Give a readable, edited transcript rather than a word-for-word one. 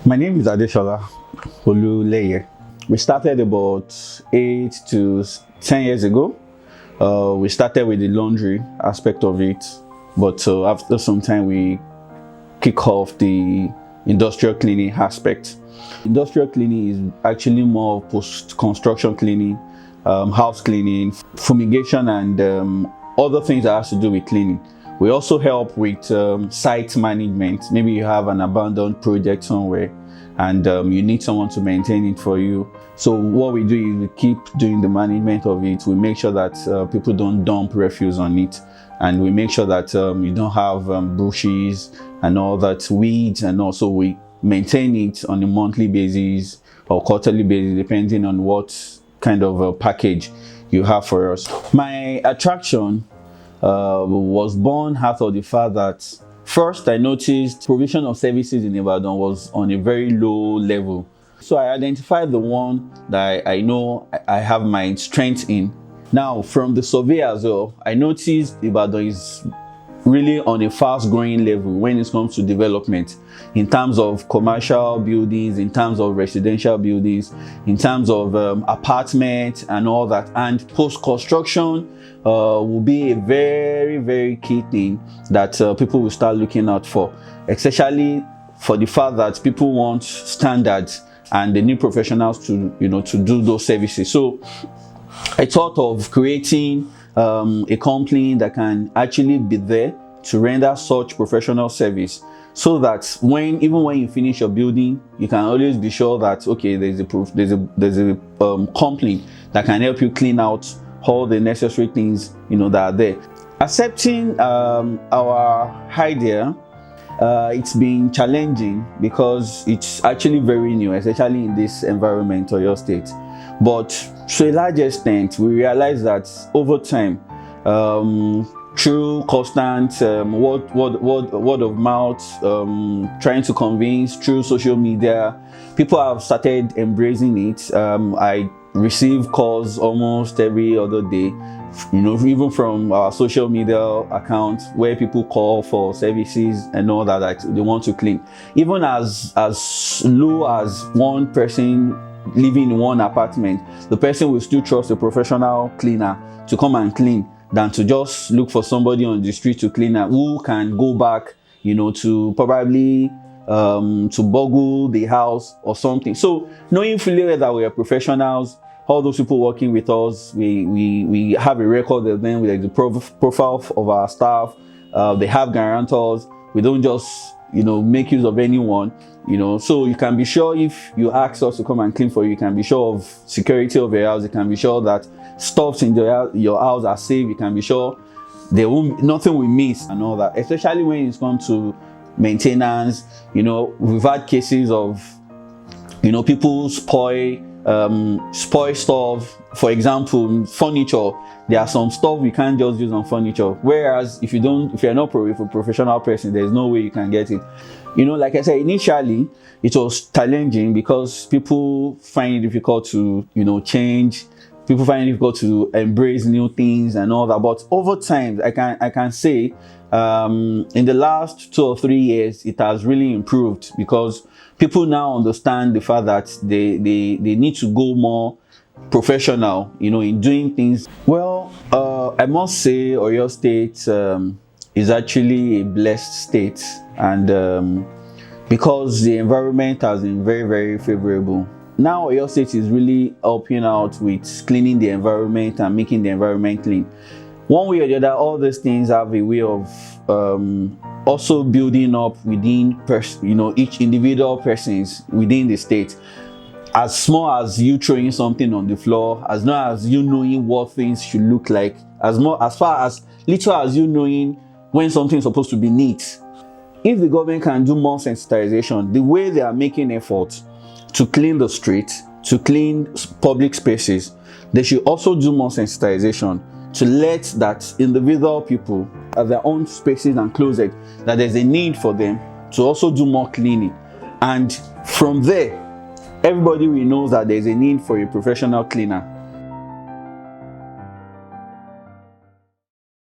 My name is Adesola Oluleye. We started about 8 to 10 years ago. We started with the laundry aspect of it, but after some time we kick off the industrial cleaning aspect. Industrial cleaning is actually more post-construction cleaning, house cleaning, fumigation, and other things that has to do with cleaning. We also help with site management. Maybe you have an abandoned project somewhere and you need someone to maintain it for you. So what we do is we keep doing the management of it. We make sure that people don't dump refuse on it, and we make sure that you don't have bushes and all that, weeds, and also we maintain it on a monthly basis or quarterly basis depending on what kind of package you have for us. My attraction was born out of the fact that first I noticed provision of services in Ibadan was on a very low level. So I identified the one that I know I have my strength in. Now from the survey as well, I noticed Ibadan is really on a fast growing level when it comes to development, in terms of commercial buildings, in terms of residential buildings, in terms of apartments and all that. And post-construction will be a very key thing that people will start looking out for, especially for the fact that people want standards and they need professionals to do those services. So I thought of creating a company that can actually be there to render such professional service, so that even when you finish your building, you can always be sure that okay, there's a company that can help you clean out all the necessary things that are there. Accepting our idea, it's been challenging because it's actually very new, especially in this environment, Oyo State. But to a large extent, we realize that over time, through constant word of mouth, trying to convince through social media, people have started embracing it. I receive calls almost every other day, even from our social media accounts, where people call for services and all that, like they want to clean. Even as low as one person living in one apartment, the person will still trust a professional cleaner to come and clean than to just look for somebody on the street to clean up who can go back, to probably to boggle the house or something. So knowing fully well that we are professionals, all those people working with us, we have a record of them with the profile of our staff. They have guarantors. We don't just make use of anyone. So you can be sure if you ask us to come and clean for you, you can be sure of security of your house. You can be sure that stuffs in your house are safe. You can be sure nothing will miss and all that. Especially when it comes to maintenance. We've had cases of people spoil stuff. For example, furniture. There are some stuff you can't just use on furniture. Whereas if you're not a professional person, there's no way you can get it. Like I said, initially it was challenging because people find it difficult to change. People find it difficult to embrace new things and all that. But over time, I can say in the last 2 or 3 years, it has really improved because people now understand the fact that they need to go more professional, in doing things. Well, I must say Oyo State is actually a blessed state, and because the environment has been very favorable. Now Oyo State is really helping out with cleaning the environment and making the environment clean. One way or the other, all these things have a way of also building up within each individual persons within the state. As small as you throwing something on the floor, as long as you knowing what things should look like, as far as little as you knowing when something is supposed to be neat. If the government can do more sensitization, the way they are making efforts to clean the street, to clean public spaces, they should also do more sensitization to let that individual people at their own spaces and closets, that there's a need for them to also do more cleaning. And from there, everybody will know that there's a need for a professional cleaner.